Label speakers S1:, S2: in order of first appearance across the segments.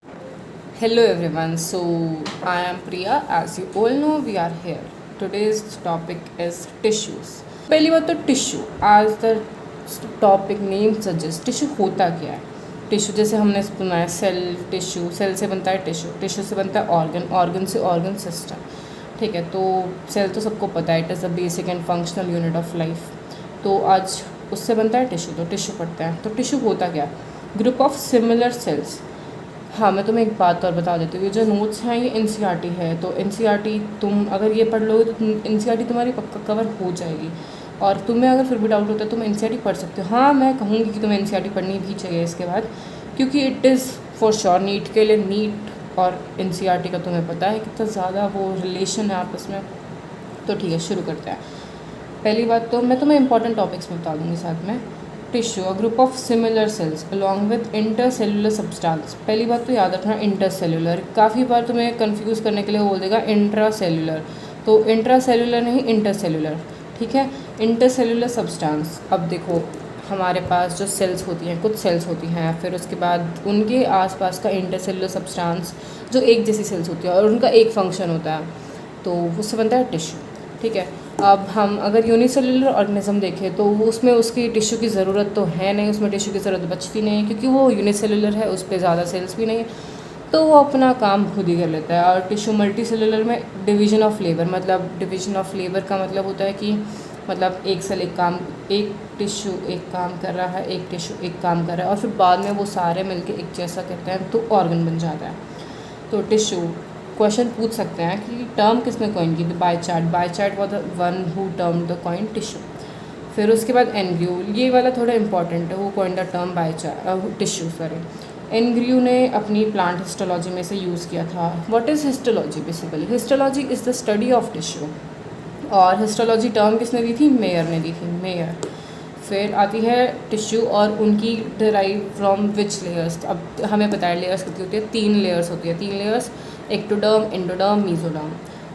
S1: Hello everyone. So I am Priya. As you all know, we are here. Today's topic is tissues. पहली बात तो tissue आज the topic name suggest tissue होता क्या है। Tissue जैसे हमने सुना है सेल टिश्यू, सेल से बनता है टिश्यू, टिश्यू से बनता है ऑर्गन, ऑर्गन से ऑर्गन सिस्टम। ठीक है, तो सेल तो सबको पता है, it is the basic and functional unit of life. तो आज उससे बनता है टिश्यू, तो टिश्यू पढ़ते हैं। तो टिश्यू होता क्या है? Group of similar sales. हाँ, मैं तुम्हें एक बात और बता देती हूँ, ये जो नोट्स हैं ये एनसीईआरटी है, तो एनसीईआरटी तुम अगर ये पढ़ लोगे तो एनसीईआरटी तुम्हारी पक्का कवर हो जाएगी। और तुम्हें अगर फिर भी डाउट होता है तुम एनसीईआरटी पढ़ सकते हो। हाँ, मैं कहूँगी कि तुम्हें एनसीईआरटी पढ़नी भी चाहिए इसके बाद, क्योंकि it is for sure NEET के लिए। नीट और एनसीईआरटी का तुम्हें पता है कितना ज़्यादा वो रिलेशन है आपस में। तो ठीक है, शुरू करते हैं। पहली बात तो मैं तुम्हें इंपॉर्टेंट टॉपिक्स में बता दूँगी साथ में। Tissue a group of similar sales along with intercellular substance. पहली बात तो याद रखना इंटरसेलुलर, काफ़ी बार तुम्हें कंफ्यूज करने के लिए बोल देगा इंट्रासेलुलर, तो इंट्रासेलुलर नहीं इंटरसेलुलर। ठीक है, इंटरसेलुलर सब्सटेंस। अब देखो हमारे पास जो सेल्स होती हैं, कुछ सेल्स होती हैं, फिर उसके बाद उनके आसपास का इंटरसेलुलर सब्सटेंस जो एक जैसी सेल्स होती है और उनका एक फंक्शन होता है, तो उससे बनता है टिश्यू। ठीक है, अब हम अगर यूनिसेलुलर ऑर्गेनिज्म देखें तो उसमें उसकी टिश्यू की ज़रूरत तो है नहीं, उसमें टिश्यू की ज़रूरत बचती नहीं है, क्योंकि वो यूनिसेलुलर है, उस पर ज़्यादा सेल्स भी नहीं है, तो वो अपना काम खुद ही कर लेता है। और टिश्यू मल्टी सेलुलर में डिवीजन ऑफ लेबर, मतलब डिवीजन ऑफ लेबर का मतलब होता है कि मतलब एक सेल एक काम, एक टिश्यू एक काम कर रहा है, एक टिश्यू एक काम कर रहा है, और फिर बाद में वो सारे मिलके एक जैसा करते हैं तो ऑर्गन बन जाता है। तो टिश्यू क्वेश्चन पूछ सकते हैं कि टर्म किसने कॉइन की? Bichat. Bichat was the one who term the coin tissue. फिर उसके बाद एनग्रू, ये वाला थोड़ा इंपॉर्टेंट है, वो coin the term Bichat tissue, sorry. एनग्रू ने अपनी प्लांट हिस्टोलॉजी में से यूज़ किया था। What is histology? Basically histology is the study of tissue. और हिस्टोलॉजी टर्म किसने दी थी? मेयर ने दी थी, मेयर। फिर आती है टिश्यू और उनकी डिराइव फ्रॉम विच लेयर्स। अब हमें पता है लेयर्स कितनी होती है, 3 लेयर्स होती है, 3 लेयर्स, एक्टोडर्म, एंडोडर्म, मीजोडर्म।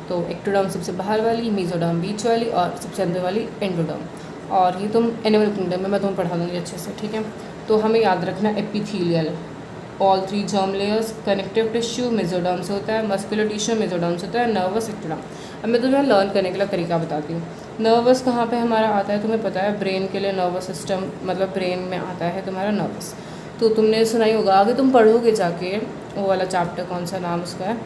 S1: तो एक्टोडर्म सबसे बाहर वाली, मीजोडर्म बीच वाली, और सबसे अंदर वाली एंडोडर्म। और ये तुम एनिमल किंगडम में मैं तुम्हें पढ़ा दूँगी अच्छे से। ठीक है, तो हमें याद रखना epithelial, all 3 germ layers. Connective tissue mesoderm से होता है, मस्कुलर टिश्यू मेसोडर्म से होता है, नर्वस एक्टोडर्म। अब मैं तुम्हें लर्न करने के लिए तरीका बताती हूँ। नर्वस कहाँ पे हमारा आता है तुम्हें पता है? ब्रेन के लिए नर्वस सिस्टम, मतलब ब्रेन में आता है तुम्हारा नर्वस। तो तुमने सुना ही होगा, आगे तुम पढ़ोगे जाके वो वाला चैप्टर, कौन सा नाम उसका है,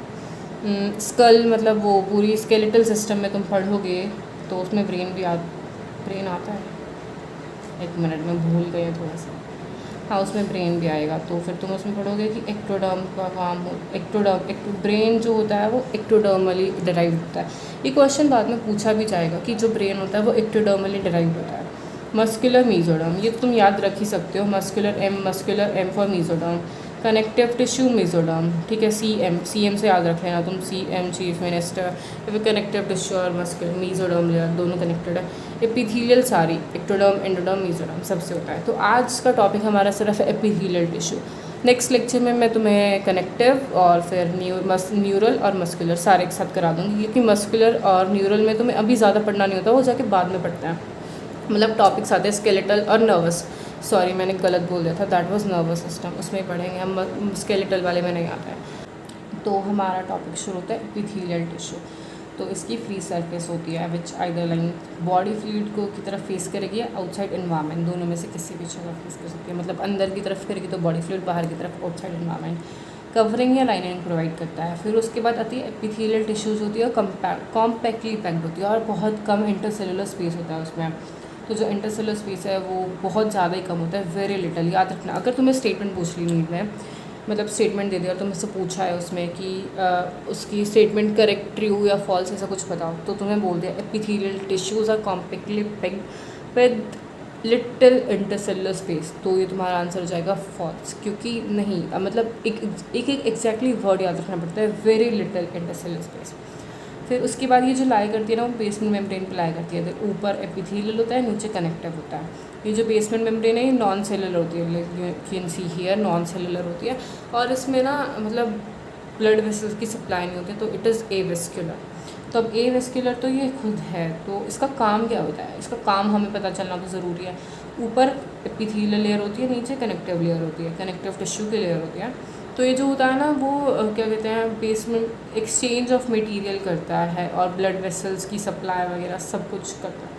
S1: स्कल, मतलब वो पूरी स्केलेटल सिस्टम में तुम पढ़ोगे तो उसमें ब्रेन आता है। एक मिनट में भूल गए थोड़ा सा। हाँ, उसमें ब्रेन भी आएगा, तो फिर तुम उसमें पढ़ोगे कि एक्टोडर्म का काम हो, ब्रेन जो होता है वो एक्टोडर्मली डिराइव होता है। ये क्वेश्चन बाद में पूछा भी जाएगा कि जो ब्रेन होता है वो एक्टोडर्मली डिराइव होता है। मस्कुलर मीजोडर्म, ये तुम याद रख ही सकते हो, muscular M for mesoderm. Connective tissue mesoderm, ठीक है, सी एम से याद रख लेना तुम, CM चीफ मिनिस्टर। फिर कनेक्टिव टिश्यू और मस्कुलर मीजोडर्म लेयर दोनों कनेक्टेड है। एपिथेलियल सारी एक्टोडर्म, एंडोडर्म, मीजोडर्म सबसे होता है। तो आज का टॉपिक हमारा सिर्फ एपिथेलियल टिश्यू। नेक्स्ट लेक्चर में मैं तुम्हें कनेक्टिव और फिर न्यूरल और मस्कुलर सारे एक साथ करा दूँगी, क्योंकि मस्कुलर और न्यूरल में तुम्हें अभी ज़्यादा पढ़ना नहीं होता, वो जाके बाद में पढ़ते हैं। मतलब टॉपिक्स आते हैं स्केलेटल और नर्वस, सॉरी मैंने गलत बोल दिया था, दैट वाज नर्वस सिस्टम, उसमें पढ़ेंगे हम, स्केलेटल वाले में नहीं आता है। तो हमारा टॉपिक शुरू होता है एपिथेलियल टिश्यू। तो इसकी फ्री सरफेस होती है विच आइदर लाइन बॉडी फ्लूइड को की तरफ फेस करेगी या आउटसाइड इन्वायरमेंट, दोनों में से किसी भी जगह फेस कर सकती है। मतलब अंदर की तरफ करेगी तो बॉडी फ्लूइड, बाहर की तरफ आउटसाइड इन्वायरमेंट। कवरिंग या लाइनिंग प्रोवाइड करता है। फिर उसके बाद आती है एपिथेलियल टिश्यूज़ होती है, कॉम्पैक्टली पैक्ड होती है और बहुत कम इंटरसेलुलर स्पेस होता है उसमें। तो जो इंटरसेलुलर स्पेस है वो बहुत ज़्यादा ही कम होता है, वेरी लिटल। याद रखना, अगर तुम्हें स्टेटमेंट पूछ ली नीट में, मतलब स्टेटमेंट दे दिया और तुमसे पूछा है उसमें कि उसकी स्टेटमेंट करेक्ट, ट्रू या फॉल्स, ऐसा कुछ बताओ, तो तुम्हें बोल दिया epithelial tissues are compactly packed with little intercellular space, तो ये तुम्हारा आंसर हो जाएगा फॉल्स, क्योंकि नहीं, मतलब एक एग्जैक्टली वर्ड याद रखना पड़ता है, वेरी लिटिल इंटरसेलुलर स्पेस। फिर उसके बाद ये जो लाई करती है ना, वो बेसमेंट मेम्ब्रेन पे लाई करती है। तो ऊपर एपिथेलियल होता है, नीचे कनेक्टिव होता है। ये जो बेसमेंट मेम्ब्रेन है ये नॉन सेलुलर होती है, you can see here, non cellular होती है। और इसमें ना मतलब ब्लड वेसल्स की सप्लाई नहीं होती, तो इट इज़ एवेस्क्युलर। तो अब एवेस्क्युलर तो ये खुद है, तो इसका काम क्या होता है? इसका काम हमें पता चलना तो ज़रूरी है। ऊपर एपिथेलियल लेयर होती है, नीचे कनेक्टिव लेयर होती है, कनेक्टिव टिश्यू की लेयर होती है। तो ये जो होता है ना वो क्या कहते हैं, बेसमेंट एक्सचेंज ऑफ मटेरियल करता है और ब्लड वेसल्स की सप्लाई वगैरह सब कुछ करता है,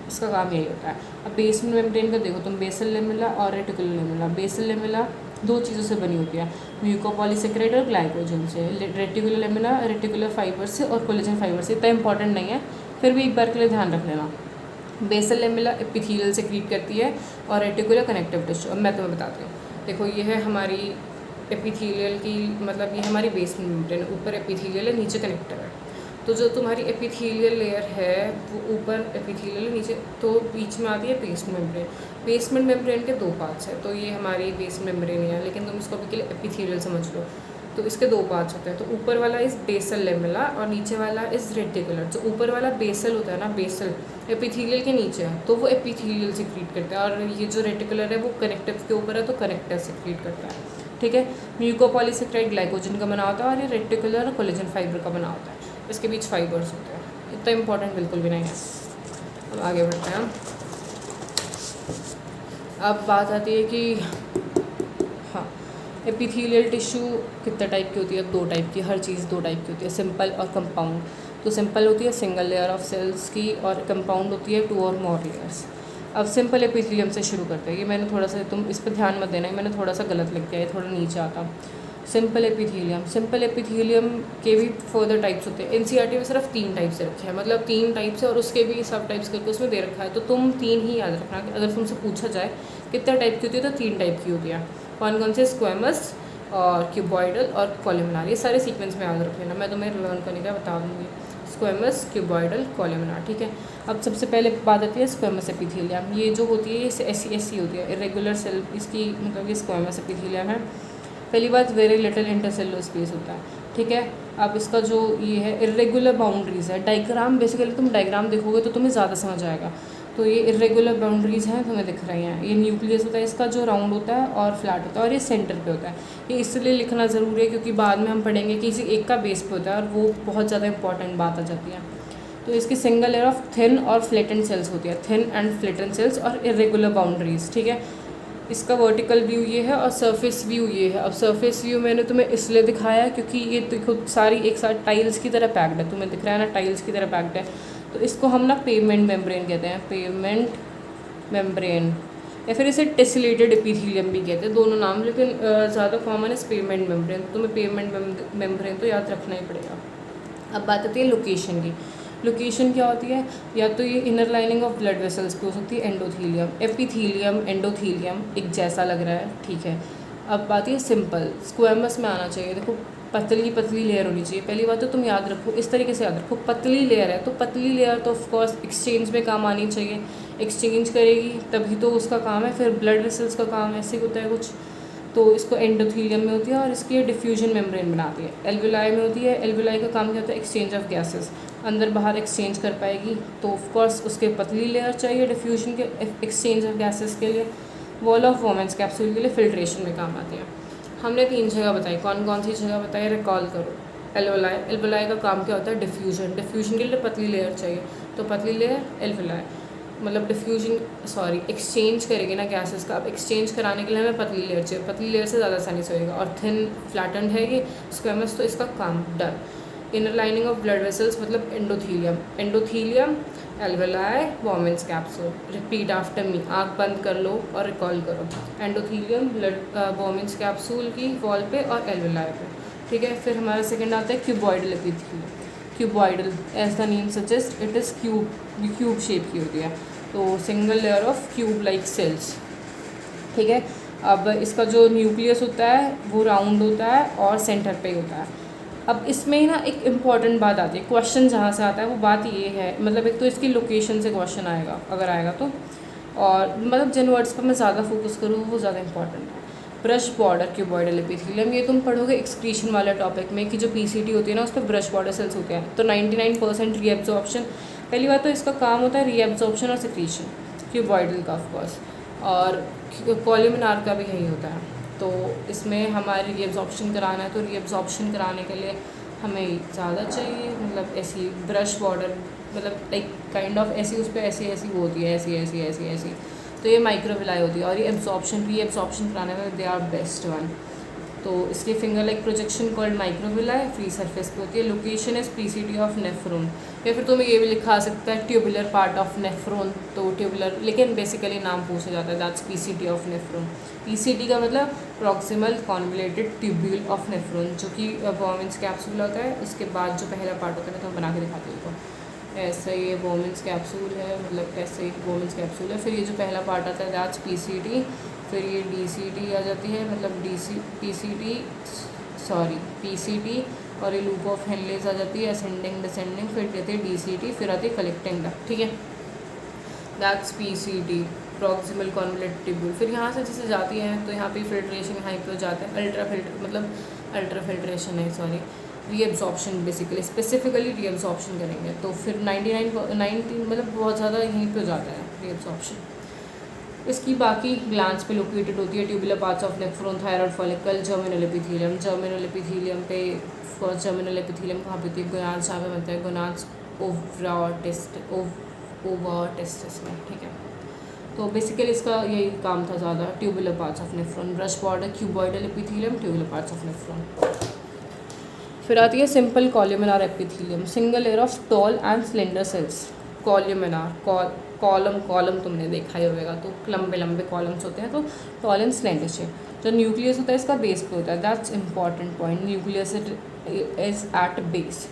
S1: इसका काम यही होता है। अब बेसमेंट मेम्ब्रेन का देखो तुम, बेसल लेमिला और रेटिकुलर लेमिला। बेसल लेमिला दो चीज़ों से बनी होती है, म्यूकोपॉलीसेकेराइड और ग्लाइकोजन से। रेटिकुलर लेमिला रेटिकुलर फाइबर से और कोलेजन फाइबर से। इतना इंपॉर्टेंट नहीं है, फिर भी एक बार के लिए ध्यान रख लेना। बेसल लेमिला एपिथेलियल सेक्रीट करती है और रेटिकुलर कनेक्टिव टिश्यू। अब मैं तुम्हें बताती हूँ, देखो ये है हमारी एपिथेलियल की, मतलब ये हमारी बेसमेंट मेम्ब्रेन, ऊपर एपिथेलियल है, नीचे कनेक्टिव है। तो जो तुम्हारी एपिथेलियल लेयर है वो ऊपर एपिथेलियल है, नीचे, तो बीच में आती है बेसमेंट मेम्ब्रेन। बेसमेंट मेम्ब्रेन के दो पार्ट्स हैं, तो ये हमारी बेसमेंट मेम्ब्रेन है, लेकिन तुम इसको अभी के लिए एपिथेलियल समझ लो। तो इसके दो पार्ट्स होते हैं, तो ऊपर वाला इस बेसल लेमिला और नीचे वाला इस रेटिकुलर। जो ऊपर वाला बेसल होता है ना, बेसल एपिथेलियल के नीचे है, तो वो एपिथेलियल सेक्रीट करता है, और ये जो रेटिकुलर है वो कनेक्टिव के ऊपर है, तो कनेक्टिव सेक्रीट करता है। ठीक है, म्यूकोपॉलीसेकेराइड ग्लाइकोजन का बना होता है और ये रेटिकुलर कोलेजन फाइबर का बना होता है, इसके बीच फाइबर्स होते हैं। इतना इंपॉर्टेंट बिल्कुल भी नहीं है। अब आगे बढ़ते हैं। अब बात आती है कि हाँ, एपिथेलियल टिश्यू कितने टाइप की होती है? दो टाइप की, हर चीज़ दो टाइप की होती है, सिंपल और कंपाउंड। तो सिंपल होती है सिंगल लेयर ऑफ सेल्स की, और कंपाउंड होती है 2 और मोर लेयर्स। अब सिंपल एपिथेलियम से शुरू करते हैं। ये मैंने थोड़ा सा, तुम इस पर ध्यान मत देना, मैंने थोड़ा सा गलत लिख दिया है, थोड़ा नीचे आता। सिंपल एपिथेलियम, सिंपल एपिथेलियम के भी फर्दर टाइप्स होते हैं। एनसीईआरटी में सिर्फ 3 टाइप से रखे हैं, मतलब 3 टाइप से, और उसके भी सब टाइप्स करके उसमें दे रखा है, तो तुम 3 ही याद रखना। अगर तुमसे पूछा जाए कितने टाइप की होती है, तो 3 टाइप की होती है। कौन कौन से? स्क्वेमस और क्यूबॉइडल और कॉलमनार। ये सारे सीक्वेंस में याद रख लेना, मैं तुम्हें लर्न करने का बता दूँगी। Squamous, cuboidal, columnar. ठीक है, अब सबसे पहले बात आती है स्क्वेमस एपिथेलियम। ये जो होती है ये ऐसी होती है, इरेगुलर सेल, इसकी मतलब ये स्क्वेमस एपिथेलियम है। पहली बात, वेरी लिटिल इंटरसेलुलर स्पेस होता है। ठीक है, अब इसका जो ये है इरेगुलर बाउंड्रीज़ है। डायग्राम बेसिकली तुम डायग्राम देखोगे तो तुम्हें ज़्यादा समझ आएगा। तो ये इरेगुलर बाउंड्रीज़ हैं, तुम्हें दिख रही हैं। ये न्यूक्लियस होता है इसका, जो राउंड होता है और फ्लैट होता है, और ये सेंटर पे होता है। ये इसलिए लिखना ज़रूरी है क्योंकि बाद में हम पढ़ेंगे कि किसी एक का बेस पे होता है, और वो बहुत ज़्यादा इंपॉर्टेंट बात आ जाती है। तो इसकी सिंगल लेयर ऑफ थिन और फ्लैटेंड सेल्स होती है, थिन एंड फ्लैटेंड सेल्स और इरेगुलर बाउंड्रीज। ठीक है, इसका वर्टिकल व्यू ये है और सरफेस व्यू ये है। अब सरफेस व्यू मैंने तुम्हें इसलिए दिखाया क्योंकि ये देखो सारी एक साथ टाइल्स की तरह पैक्ड है, तुम्हें दिख रहा है ना, टाइल्स की तरह पैक्ड है। तो इसको हम ना पेवमेंट मेम्ब्रेन कहते हैं, पेवमेंट मेम्ब्रेन, या फिर इसे टेसिलेटेड एपिथेलियम भी कहते हैं, दोनों नाम, लेकिन ज़्यादा कॉमन है पेवमेंट मेम्ब्रेन। तुम्हें पेवमेंट मेम्ब्रेन तो याद रखना ही पड़ेगा। अब बात आती है लोकेशन की। लोकेशन क्या होती है? या तो ये inner lining of blood vessels पे हो सकती है, एंडोथीलियम, एपिथेलियम, एंडोथीलियम एक जैसा लग रहा है। ठीक है, अब बात है सिंपल, स्क्वेमस में आना चाहिए। देखो पतली लेयर होनी चाहिए। पहली बात तो तुम याद रखो, इस तरीके से याद रखो, पतली लेयर है तो पतली लेयर तो ऑफकोर्स एक्सचेंज में काम आनी चाहिए, एक्सचेंज करेगी तभी तो उसका काम है। फिर ब्लड वेसल्स का काम ऐसे होता है कुछ, तो इसको एंडोथीलियम में होती है, और इसकी डिफ्यूजन मेम्ब्रेन बनाती है। एल्वुलाई में होती है, एल्वुलाई का काम क्या होता है? एक्सचेंज ऑफ गैसेस, अंदर बाहर एक्सचेंज कर पाएगी, तो ऑफकोर्स उसके पतली लेयर चाहिए डिफ्यूजन के, एक्सचेंज ऑफ गैसेस के लिए। वॉल ऑफ वोमेंस कैप्सूल के लिए फिल्ट्रेशन में काम आती है। हमने 3 जगह बताई, कौन कौन सी जगह बताई? रिकॉल करो। एल्वुलाई, एल्वुलाई का काम क्या होता है? डिफ्यूजन, डिफ्यूजन के लिए पतली लेयर चाहिए, तो पतली लेयर एल्वुलाई, मतलब एक्सचेंज करेगी ना गैसेस का। अब एक्सचेंज कराने के लिए हमें पतली लेयर चाहिए, पतली लेयर से ज़्यादा आसानी से होएगा। और थिन फ्लैटेंड है ये स्क्वेमस, तो इसका काम done. Inner lining of blood vessels मतलब endothelium, endothelium, alveoli, Bowman's capsule. Repeat after me, आँख बंद कर लो और रिकॉल करो। एंडोथीलियम, ब्लड वोमेंस कैप्सूल की वॉल पे और एल्वुलाई पे। ठीक है, फिर हमारा सेकंड आता है cuboidal epithelium. Cuboidal as the name suggest it is cube shape की होती है, तो single layer of cube like cells. ठीक है, अब इसका जो न्यूक्लियस होता है वो राउंड होता है और सेंटर पे होता है। अब इसमें ना एक इम्पॉर्टेंट बात आती है, क्वेश्चन जहाँ से आता है वो बात ये है, मतलब एक तो इसकी लोकेशन से क्वेश्चन आएगा अगर आएगा तो, और मतलब जिन वर्ड्स पर मैं ज़्यादा फोकस करूँ वो ज़्यादा इंपॉर्टेंट है। ब्रश बॉर्डर क्यूबॉइडल एपिथेलियम, ये तुम पढ़ोगे एक्सक्रीशन वाले टॉपिक में कि जो पीसीटी होती है ना उस पर ब्रश बॉर्डर सेल्स होते हैं। तो 99% रीएब्जॉर्प्शन, पहली बात तो इसका काम होता है रीएब्जॉर्प्शन और सिक्रीशन क्यूबॉइडल का ऑफकोर्स, और कॉलमनार का भी यही होता है। तो इसमें हमारी रीएब्जॉर्प्शन कराना है, तो रीएब्जॉर्प्शन कराने के लिए हमें ज़्यादा चाहिए, मतलब ऐसी ब्रश बॉर्डर, मतलब लाइक काइंड ऑफ ऐसी उस पर ऐसी वो होती है, ऐसी। तो ये माइक्रोविलाई होती है, और ये एब्जॉर्प्शन रीएब्जॉर्प्शन कराने में दे आर बेस्ट वन। तो इसकी फिंगर लाइक प्रोजेक्शन कॉल्ड माइक्रोविला है, फ्री सरफेस पे होती है। Location is PCT of nephron, या फिर तुम्हें ये भी लिखा सकता है ट्यूबुलर पार्ट ऑफ नेफ्रॉन, तो ट्यूबुलर, लेकिन बेसिकली नाम पूछा जाता है, that's PCT of nephron. PCT का मतलब proximal convoluted tubule of nephron, जो कि वोमेंस कैप्सूल होता है। उसके बाद जो पहला पार्ट होता है तो बना के दिखाती हूँ, ऐसे ये वोमेंस कैप्सूल है, मतलब ऐसे ही वोमेंस कैप्सूल है। फिर ये जो पहला पार्ट आता है दैट्स पीसीटी, फिर ये डीसीटी आ जाती है, मतलब पीसीटी, और ये लूप ऑफ हेनलेस आ जाती है, असेंडिंग डिसेंडिंग, फिर कहते हैं डीसीटी, फिर आती है कलेक्टिंग डक्ट, ठीक है, that's PCT, proximal convoluted tubule. फिर यहाँ से जैसे जाती है तो यहाँ पे फिल्ट्रेशन यहाँ पे हो जाता है, अल्ट्रा फिल्ट्रेशन है, sorry, reabsorption, basically specifically reabsorption करेंगे तो फिर 90 मतलब बहुत ज़्यादा यहीं पे हो जाता है रीअब्जॉर्प्शन। इसकी बाकी ग्लैंड्स पे लोकेटेड होती है, tubular parts of nephron, thyroid follicle, germinal epithelium पे, फर्स्ट जर्मिनल एपिथेलियम कहाँ पे होती है, गोनाड्स जहाँ पे बनता है, गोनाड्स ओवाटेस्टिस में, ठीक है। तो बेसिकली इसका यही काम था ज़्यादा, tubular parts of nephron, brush border, cuboidal epithelium, tubular parts of nephron. फिर आती है simple columnar epithelium, single layer of tall and slender cells. Columnar, column तुमने देखा ही होगा, तो लंबे लंबे कॉलम्स होते हैं, तो टॉल एंड स्लेंडर शेप। जो न्यूक्लियस होता है इसका बेस पे होता है, that's important point, nucleus is at base.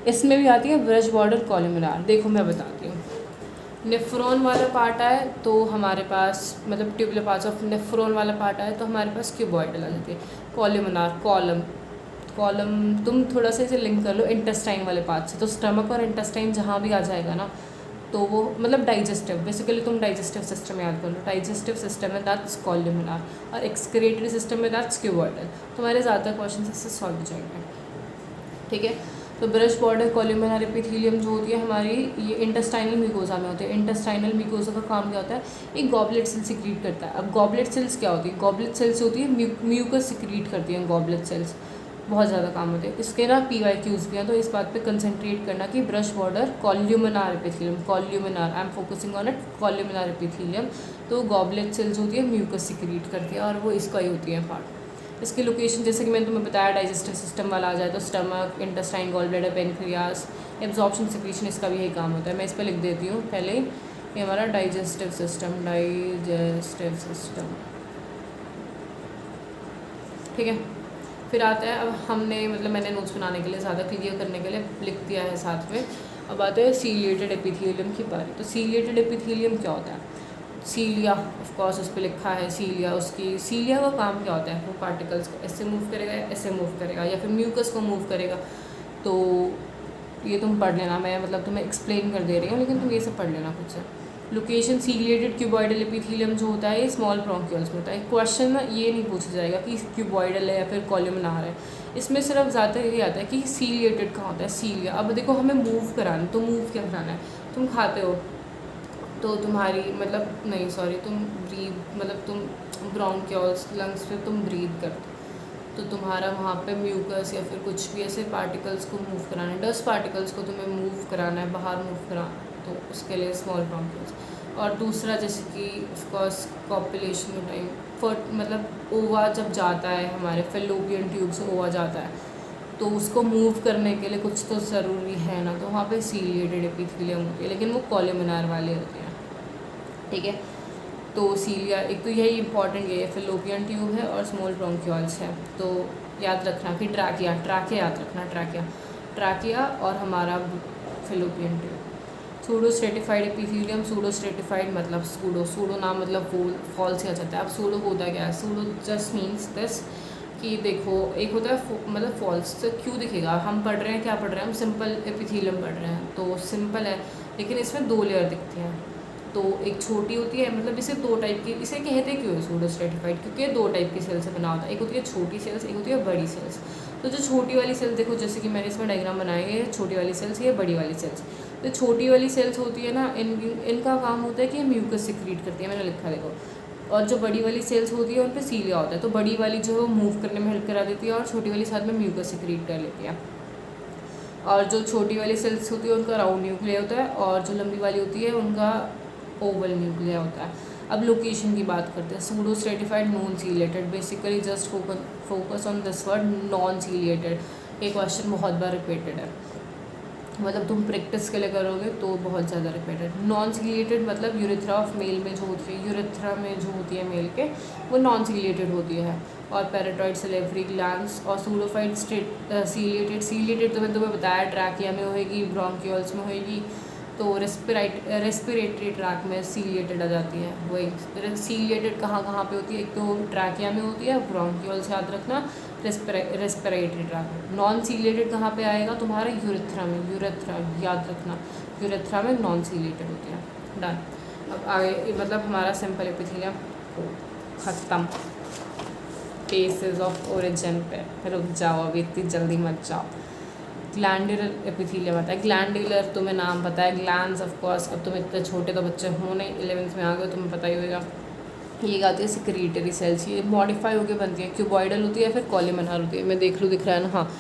S1: इसमें भी आती है ब्रश बॉर्डर कॉलमिनार। देखो मैं बताती हूँ, नेफ्रॉन वाला पार्ट आए तो हमारे पास, मतलब ट्यूबुलर पार्ट्स ऑफ नेफ्रॉन वाला पार्ट आए तो हमारे पास क्यूबॉइडल आ जाती है, कॉलमिनार, कॉलम तुम थोड़ा सा इसे लिंक कर लो इंटेस्टाइन वाले पार्ट से, तो स्टमक और इंटेस्टाइन जहाँ भी आ जाएगा ना, तो वो मतलब डाइजेस्टिव, बेसिकली तुम डाइजेस्टिव सिस्टम याद कर लो, डाइजेस्टिव सिस्टम है दैट्स कॉलमिनार, और एक्सक्रीटरी सिस्टम में दैट्स क्यूबॉइडल। तुम्हारे ज़्यादा क्वेश्चन इससे सॉल्व हो जाएंगे, ठीक है। तो ब्रश बॉर्डर कॉलमिनार एपिथेलियम जो होती है हमारी, ये इंटेस्टाइनल म्यूकोजा में होती है। इंटेस्टाइनल म्यूकोजा का काम क्या होता है, एक गॉबलेट सेल सिक्रीट करता है। अब गॉबलेट सेल्स क्या होती है, गॉबलेट सेल्स होती है म्यूकस सिक्रीट करती हैं गॉबलेट सेल्स, बहुत ज़्यादा काम होते हैं इसके ना। PYQs भी हैं, तो इस बात पे कंसंट्रेट करना कि brush border columnar epithelium, columnar, I am focusing on it, columnar epithelium, तो गॉबलेट सेल्स होती है म्यूकस सिक्रीट करती है, और वो इसका ही होती है पार्ट। इसकी लोकेशन जैसे कि मैंने तुम्हें बताया, डाइजेस्टिव सिस्टम वाला आ जाए तो stomach, intestine, gall bladder, pancreas, absorption secretion, इसका भी यही काम होता है। मैं इस पर लिख देती हूँ पहले, ये हमारा डाइजेस्टिव सिस्टम, ठीक है। फिर आता है, अब हमने मतलब मैंने नोट्स बनाने के लिए, ज़्यादा क्लियर करने के लिए लिख दिया है साथ में। अब आते हैं सीलिएटेड एपिथेलियम की बारी। तो सीलिएटेड एपिथेलियम क्या होता है, सीलिया, ऑफ कोर्स उस पर लिखा है सीलिया। उसकी सीलिया का काम क्या होता है, वो पार्टिकल्स को ऐसे मूव करेगा, ऐसे मूव करेगा, या फिर म्यूकस को मूव करेगा। तो ये तुम पढ़ लेना, मैं मतलब तुम्हें एक्सप्लेन कर दे रही हूँ, लेकिन तुम ये सब पढ़ लेना खुद से। लोकेशन सीलिएटेड क्यूबॉइडल एपिथेलियम जो होता है ये स्मॉल ब्रोंक्यूल्स में होता है। क्वेश्चन ना ये नहीं पूछा जाएगा कि क्यूबॉइडल है या फिर कॉलमिनार है, इसमें सिर्फ ज़्यादा ये आता है कि सीलिएटेड कहाँ होता है, सीलिया। अब देखो हमें मूव कराना, तो मूव क्या कराना है, तुम खाते हो तो तुम्हारी मतलब नहीं सॉरी तुम ब्रीथ, मतलब तुम ब्रोंक्यूल्स लंग्स पे तुम ब्रीथ करते, तो तुम्हारा वहाँ पे म्यूकस या फिर कुछ भी ऐसे पार्टिकल्स को मूव कराना है, डस्ट पार्टिकल्स को तुम्हें मूव कराना है, बाहर मूव कराना है, तो उसके लिए स्मॉल ब्रोंक्यूल्स। और दूसरा जैसे कि ऑफकोर्स कॉपुलेशन के टाइम मतलब ओवा जब जाता है, हमारे फेलोपियन ट्यूब से ओवा जाता है, तो उसको मूव करने के लिए कुछ तो ज़रूरी है ना, तो वहाँ पे सीलिएटेड एपिथेलियम होती है, लेकिन वो कॉलमिनार वाले होते हैं, ठीक है। तो सीलिया एक तो यही इंपॉर्टेंट ये फेलोपियन ट्यूब है और स्मॉल ब्रोंक्यूल्स है। तो याद रखना कि ट्रैकिया याद रखना, ट्रैकिया और हमारा fallopian tube. Pseudo stratified epithelium, pseudo stratified मतलब सूडो नाम मतलब फॉल्स आ जाता है। अब सूडो होता क्या है, सूडो जस्ट मीन्स दिस कि देखो एक होता है मतलब फॉल्स, तो क्यों दिखेगा, हम पढ़ रहे हैं क्या पढ़ रहे हैं, हम सिंपल एपिथेलियम पढ़ रहे हैं, तो सिंपल है, लेकिन इसमें 2 लेयर दिखती हैं। तो एक छोटी होती है, मतलब इसे 2 टाइप की, इसे कहते क्यों है सूडो स्ट्रेटिफाइड, क्योंकि 2 टाइप की सेल से बना होता है, एक होती है छोटी सेल्स, एक होती है बड़ी सेल्स। तो जो छोटी वाली सेल्स देखो, जैसे कि मैंने इसमें डायग्राम बनाई है, छोटी वाली सेल्स, ये बड़ी वाली सेल्स। तो छोटी वाली सेल्स होती है ना, इनका काम होता है कि म्यूकस सिक्रीट करती है, मैंने लिखा देखो। और जो बड़ी वाली सेल्स होती है उन पर सीलिया होता है, तो बड़ी वाली जो है वो मूव करने में हेल्प करा देती है, और छोटी वाली साथ में म्यूकस सिक्रीट कर लेती है। और जो छोटी वाली सेल्स होती है उनका राउंड न्यूक्लिया होता है, और जो लंबी वाली होती है उनका ओवल न्यूक्लिया होता है। अब लोकेशन की बात करते हैं, pseudo stratified non ciliated, basically just focus on this word non ciliated. ये क्वेश्चन बहुत बार रिपीटेड है, मतलब तुम प्रैक्टिस के लिए करोगे तो बहुत ज़्यादा रिपीटेड। नॉन सीलिएटेड मतलब यूरेथ्रा ऑफ मेल में जो होती है, यूरेथ्रा में जो होती है मेल के, वो नॉन सीलिएटेड होती है। और पैराटॉइड सलेवरी ग्लैंड्स और सूडोफाइड सीलिएटेड तो मैंने तुम्हें बताया ट्रैकिया में होएगी, ब्रोंकियोल्स में होएगी, तो रेस्पिरेटरी ट्रैक में सीलिएटेड आ जाती है। वही सीलिएटेड कहाँ कहाँ पे होती है, एक तो ट्रैकिया में होती है, ब्रोंकियोल्स याद रखना, रेस्पिरेटरी ट्रैक। नॉन सीलिएटेड कहाँ पे आएगा तुम्हारा, यूरेथ्रा में, यूरेथ्रा याद रखना, यूरेथ्रा में नॉन सीलिएटेड होती है। डन। अब आगे मतलब हमारा सिंपल एपिथेलियम ख़त्म। प्लेसेस ऑफ ओरिजिन पे रुक जाओ, अभी इतनी जल्दी मत जाओ। ग्लैंडुलर एपिथेलियम आता है, ग्लैंडुलर तुम्हें नाम पता है, ग्लैंड्स ऑफ कोर्स, अब तुम इतने छोटे तो बच्चे हो नहीं, 11th में आ गए तुम्हें पता ही होगा। ये आती है सिक्रीटरी सेल्स, ये मॉडिफाई होकर बनती है, क्यूबॉइडल होती है फिर कॉलमनार होती है। मैं देख लूँ दिख रहा है ना, हाँ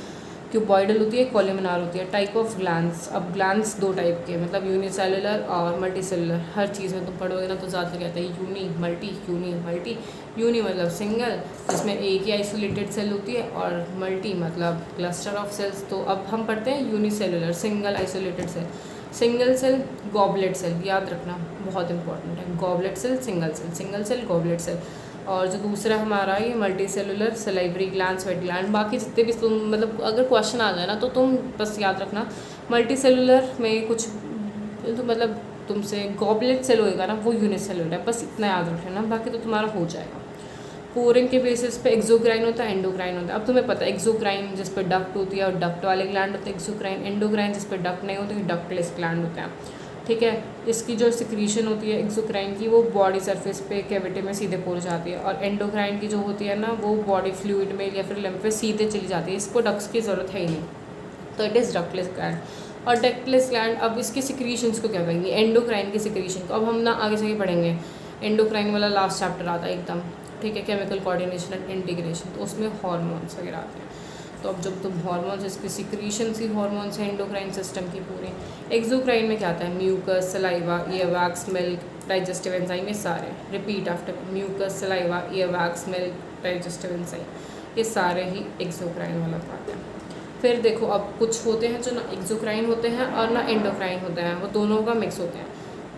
S1: क्यूबॉइडल होती है, कॉलमनार होती है। टाइप ऑफ ग्लैंड्स, अब ग्लैंड्स दो टाइप के, मतलब यूनिसेलुलर और मल्टी सेलुलर। हर चीज़ में तुम पढ़ोगे ना तो ज़्यादा कहता है यूनी मल्टी। यूनी मतलब सिंगल, जिसमें एक ही आइसोलेटेड सेल होती है, और मल्टी मतलब क्लस्टर ऑफ सेल्स। तो अब हम पढ़ते हैं unicellular, single isolated cell. Single cell goblet cell, याद रखना बहुत इंपॉर्टेंट है, goblet cell single cell goblet cell. और जो दूसरा हमारा ये multi cellular, salivary gland, sweat gland. बाकी जितने भी तुम मतलब अगर क्वेश्चन आ जाए ना तो तुम बस याद रखना मल्टी सेलुलर में कुछ तो मतलब तुमसे गॉबलेट सेल होएगा ना वो यूनिसेलुलर है, बस इतना याद रखना, बाकी तो तुम्हारा हो जाएगा। पोरिंग के बेसिस पे एक्सोक्राइन होता है, एंडोक्राइन होता है। अब तुम्हें पता है एक्सोक्राइन जिस पर डक्ट होती है और डक्ट वाले ग्लैंड होते हैं एक्सोक्राइन, एंडोक्राइन जिस पर डक्ट नहीं होती डक्टलेस ग्लैंड होते हैं, ठीक है। इसकी जो सिक्रीशन होती है एक्सोक्राइन की, वो बॉडी सरफेस पे कैविटी में सीधे पहुंच जाती है, और एंडोक्राइन की जो होती है ना वो बॉडी फ्लूइड में या फिर लिम्फ पे सीधे चली जाती है, इसको डक्ट्स की ज़रूरत है ही नहीं, तो इट इज़ डक्टलेस ग्लैंड। और डक्टलेस ग्लैंड, अब इसकी सिक्रीशंस को क्या कहेंगे, एंडोक्राइन की सिक्रीशन को। अब हम ना आगे जाके पढ़ेंगे, एंडोक्राइन वाला लास्ट चैप्टर आता है एकदम, ठीक है, केमिकल कोऑर्डिनेशन एंड इंटीग्रेशन, तो उसमें हार्मोन्स वगैरह आते हैं। तो अब जब तुम हार्मोन्स, इसकी सिक्रीशन ही हार्मोन्स हैं एंडोक्राइन सिस्टम की पूरी। एक्सोक्राइन में क्या आता है, mucus, saliva, earwax, milk, digestive enzyme, ये सारे repeat after mucus, saliva, earwax, milk, digestive enzyme, ये सारे ही एक्सोक्राइन वाला पार्ट है। फिर देखो अब कुछ होते हैं जो ना एक्सोक्राइन होते हैं और ना एंडोक्राइन होते हैं, वो दोनों का मिक्स होते हैं,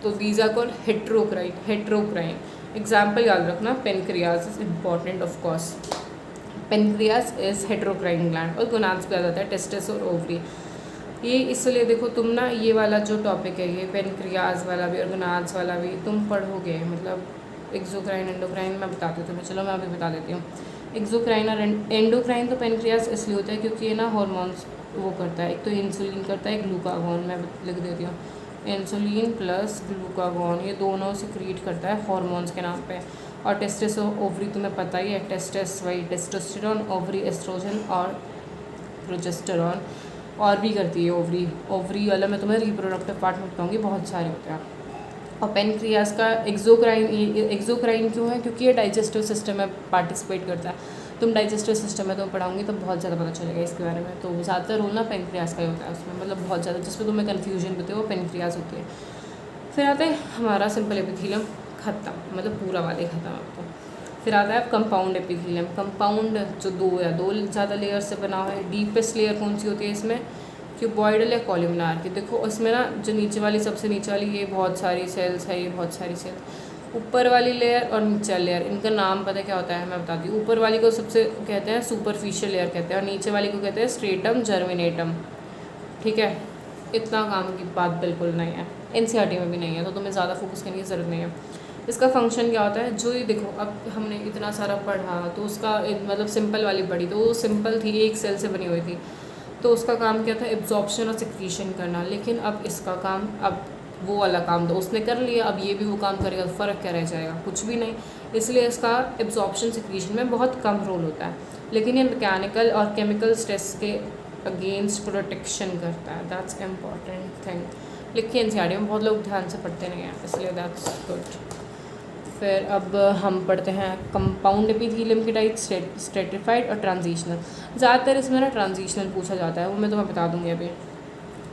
S1: तो these are called heterocrine. Example याद रखना, pancreas is important of course, pancreas is heterocrine gland. और गोनाड्स पे आ जाता है टेस्टिस और ओवरी। ये इसलिए देखो तुम ना ये वाला जो टॉपिक है, ये पेनक्रियाज वाला भी और गोनाड्स वाला भी तुम पढ़ोगे, मतलब एक्सोक्राइन एंडोक्राइन मैं बताती हूँ तुम्हें, चलो मैं अभी बता देती हूँ। एक्सोक्राइन और एंडोक्राइन तो पेनक्रियाज इसलिए होता है क्योंकि ये ना हार्मोन्स वो करता है, एक तो इंसुलिन करता है, ग्लूकागॉन, मैं लिख देती हूँ, इंसुलिन प्लस ग्लूकागॉन, ये दोनों सिक्रीट करता है हार्मोन्स के नाम पे। और टेस्टिस और ओवरी तुम्हें पता ही है, टेस्टिस वही टेस्टोस्टेरोन, ओवरी एस्ट्रोजन और प्रोजेस्टेरॉन, और भी करती है ओवरी वाला मैं तुम्हें रिप्रोडक्टिव पार्ट में बताऊँगी, बहुत सारे होते हैं। और पेनक्रियाज का एक्सोक्राइन क्यों है, क्योंकि ये डाइजेस्टिव सिस्टम में पार्टिसिपेट करता है। तुम डाइजेस्टिव सिस्टम में तो पढ़ाऊंगी तो बहुत ज़्यादा पता चलेगा इसके बारे में। तो ज़्यादातर रोल ना पेनक्रियाज का ही होता है उसमें, मतलब बहुत ज़्यादा, जिसमें तुम्हें कन्फ्यूजन होती है वो पेनक्रियाज होती है। फिर आता है हमारा सिंपल एपिथेलियम, ख़त्म, मतलब पूरा वाले ख़त्म आपको। फिर आता है कंपाउंड एपिथेलियम। कंपाउंड जो दो ज़्यादा लेयर से बना हुआ है। डीपेस्ट लेयर कौन सी होती है इसमें, क्यूबॉइडल या कॉलमनार की। देखो इसमें ना जो नीचे वाली सबसे नीचे वाली ये बहुत सारी सेल्स है, ये बहुत सारी सेल्स। ऊपर वाली लेयर और नीचे लेयर, इनका नाम पता क्या होता है मैं बताती हूँ। ऊपर वाली को सबसे कहते हैं सुपरफिशियल लेयर कहते हैं, और नीचे वाली को कहते हैं स्ट्रेटम जर्मिनेटम, ठीक है। इतना काम की बात बिल्कुल नहीं है, एनसीईआरटी में भी नहीं है, तो तुम्हें ज़्यादा फोकस करने की ज़रूरत नहीं है। इसका फंक्शन क्या होता है, जो ये देखो अब हमने इतना सारा पढ़ा तो उसका मतलब सिंपल वाली पढ़ी तो वो सिंपल थी, एक सेल से बनी हुई थी, तो उसका काम क्या था, एब्जॉर्प्शन और सिक्रीशन करना। लेकिन अब इसका काम, अब वो वाला काम तो उसने कर लिया, अब ये भी वो काम करेगा, तो फ़र्क क्या रह जाएगा, कुछ भी नहीं। इसलिए इसका एब्जॉर्प्शन सिक्रीशन में बहुत कम रोल होता है, लेकिन ये मैकेनिकल और केमिकल स्ट्रेस के अगेंस्ट प्रोटेक्शन करता है, दैट्स इम्पॉर्टेंट थिंग। लिखिए एनसीईआरटी में बहुत लोग ध्यान से पढ़ते नहीं हैं, इसलिए दैट्स गुड। फिर अब हम पढ़ते हैं कंपाउंड एपिथेलियम की टाइप, स्ट्रेटिफाइड और ट्रांजिशनल। ज़्यादातर इसमें ना ट्रांजिशनल पूछा जाता है, वो मैं तुम्हें बता दूँगी अभी।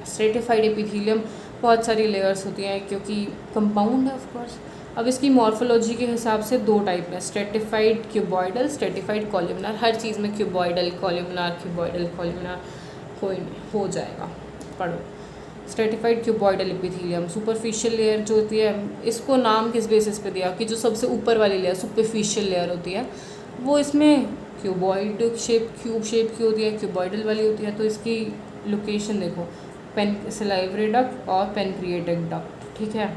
S1: स्ट्रेटिफाइड एपिथेलियम बहुत सारी लेयर्स होती हैं क्योंकि कंपाउंड है ऑफकोर्स। अब इसकी मॉर्फोलॉजी के हिसाब से दो टाइप है, स्ट्रेटिफाइड क्यूबॉइडल, स्ट्रेटिफाइड कॉलमनार। हर चीज़ में क्यूबॉइडल कॉलमनार क्यूबॉइडल कॉलमनार कोई नहीं, हो जाएगा, पढ़ो। Stratified cuboidal epithelium, superficial layer जो होती है, इसको नाम किस बेसिस पे दिया कि जो सबसे ऊपर वाली लेयर सुपरफिशियल लेयर होती है वो इसमें क्यूबॉइड शेप, क्यूब शेप की होती है, क्यूबॉइडल वाली होती है। तो इसकी लोकेशन देखो, सलाइवरी डक्ट और पेनक्रिएटिक डक्ट, ठीक है।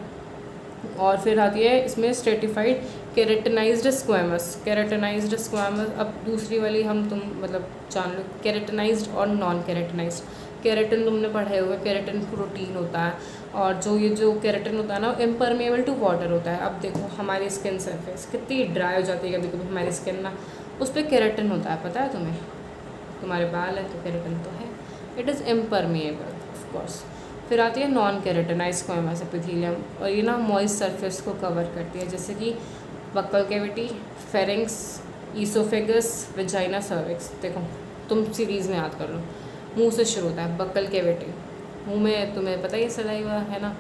S1: और फिर आती है इसमें स्ट्रेटिफाइड केरेटनाइज्ड स्क्वेमस, केरेटनाइज्ड स्क्वेमस। अब दूसरी वाली हम तुम मतलब जान लो, केरेटनाइज्ड और नॉन केरेटनाइज्ड। केरेटिन तुमने पढ़े हुए, केरेटिन प्रोटीन होता है, और जो केरेटिन होता है ना इम्परमेबल टू वाटर होता है। अब देखो हमारी स्किन सरफेस कितनी ड्राई हो जाती है कभी कभी हमारी स्किन ना, उस पर केरेटिन होता है, पता है तुम्हें? तुम्हारे बाल है तो केरेटिन तो है, it is impermeable of course. फिर आती है नॉन केरेटिनाइज्ड स्क्वेमस एपिथेलियम, और ये ना मॉइस्ट सरफेस को कवर करती है, जैसे कि buccal cavity, pharynx, oesophagus, vagina, cervix. देखो तुम सीरीज़ में याद कर लो, मुंह से शुरू होता है बक्कल कैविटी, मुंह में तुम्हें पता ही सलाइवा है ना,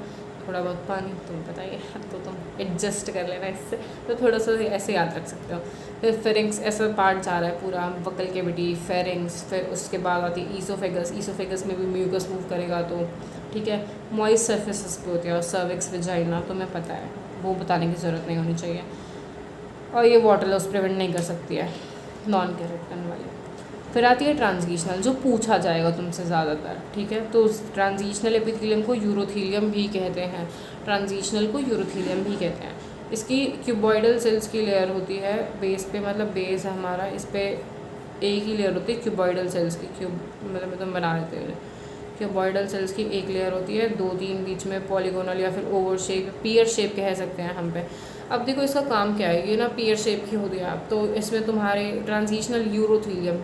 S1: थोड़ा बहुत पानी तुम्हें पता ही है, तो तुम एडजस्ट कर लेना इससे, तो थोड़ा सा ऐसे याद रख सकते हो। फिर फेरिंग्स, ऐसा पार्ट जा रहा है पूरा, बक्कल कैविटी, फेरिंग्स, फिर उसके बाद आती है ईसोफेगस, ईसोफेगस में भी म्यूकस मूव करेगा तो ठीक है। मॉइस्ट सर्फेसिस पे होती है, और सर्विक्स, वेजाइना तुम्हें पता है, वो बताने की ज़रूरत नहीं होनी चाहिए। और ये वाटर लॉस प्रिवेंट नहीं कर सकती है, नॉन केरेटिन वाली। फिर आती है ट्रांजिशनल, जो पूछा जाएगा तुमसे ज़्यादातर, ठीक है। तो ट्रांजिशनल एपिथेलियम को यूरोथेलियम भी कहते हैं, ट्रांजिशनल को यूरोथेलियम भी कहते हैं। इसकी क्यूबॉइडल सेल्स की लेयर होती है बेस पे, मतलब बेस है हमारा, इस पर एक ही लेयर होती है क्यूबॉइडल सेल्स की, क्यूब मतलब तुम बना लेते हो, क्यूबॉइडल सेल्स की एक लेयर होती है, 2-3 बीच में पॉलीगोनल या फिर ओवर शेप, पियर शेप कह सकते हैं हम पे। अब देखो इसका काम क्या है, ये ना पियर शेप की होती है। अब तो इसमें तुम्हारे ट्रांजिशनल यूरोथेलियम,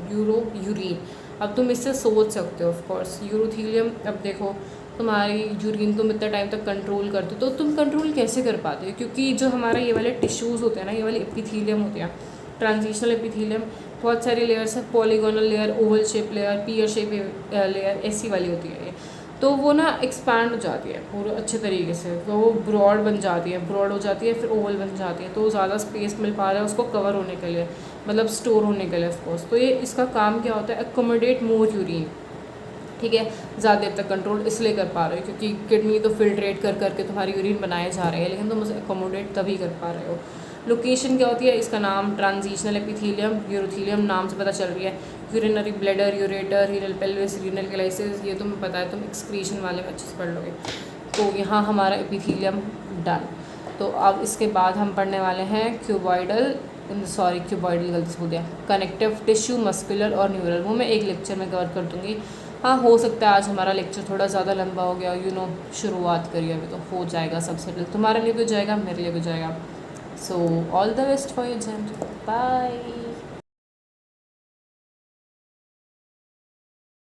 S1: यूरीन, अब तुम इससे सोच सकते हो ऑफ कोर्स यूरोथेलियम। अब देखो तुम्हारी यूरिन तुम इतना टाइम तक कंट्रोल करते हो, तो तुम कंट्रोल कैसे कर पाते हो? क्योंकि जो हमारा ये वाले टिश्यूज़ होते हैं ना, ये वाले एपिथेलियम होते हैं, ट्रांजिशनल एपिथेलियम, बहुत सारी लेयर्स है, polygonal layer, Oval shape layer, पियर शेप लेयर, ऐसी वाली होती है ये। तो वो ना एक्सपैंड हो जाती है पूरे अच्छे तरीके से, तो वो ब्रॉड बन जाती है, ब्रॉड हो जाती है, फिर ओवल बन जाती है, तो ज़्यादा स्पेस मिल पा रहा है उसको कवर होने के लिए, मतलब स्टोर होने के लिए ऑफकोर्स। तो ये इसका काम क्या होता है, अकोमोडेट मोर यूरिन, ठीक है। ज़्यादा देर तक कंट्रोल इसलिए कर पा रहे हो क्योंकि किडनी तो फिल्ट्रेट कर करके तुम्हारी यूरिन बनाए जा रहे हैं, लेकिन तुम उसे अकोमोडेट तभी कर पा रहे हो। लोकेशन क्या होती है, इसका नाम ट्रांजिशनल एपिथेलियम, यूरोथेलियम नाम से पता चल रही है। Urinary bladder, ureter, renal pelvis, renal कैलाइसिस, ये तुम्हें पता है, तुम एक्सक्रीशन वाले में अच्छे से पढ़ लोगे। तो यहाँ हमारा एपिथेलियम डन। तो अब इसके बाद हम पढ़ने वाले हैं क्यूबॉइडल, क्यूबॉइडल गलती से हो गया, कनेक्टिव टिश्यू, मस्कुलर और न्यूरल, वो मैं एक लेक्चर में कवर कर दूँगी। हाँ, हो सकता है आज हमारा लेक्चर थोड़ा ज़्यादा लंबा हो गया, शुरुआत करिए अभी, तो हो जाएगा सब सेटल, तुम्हारे लिए भी हो जाएगा, मेरे लिए भी हो जाएगा। So all the best for your exam, bye.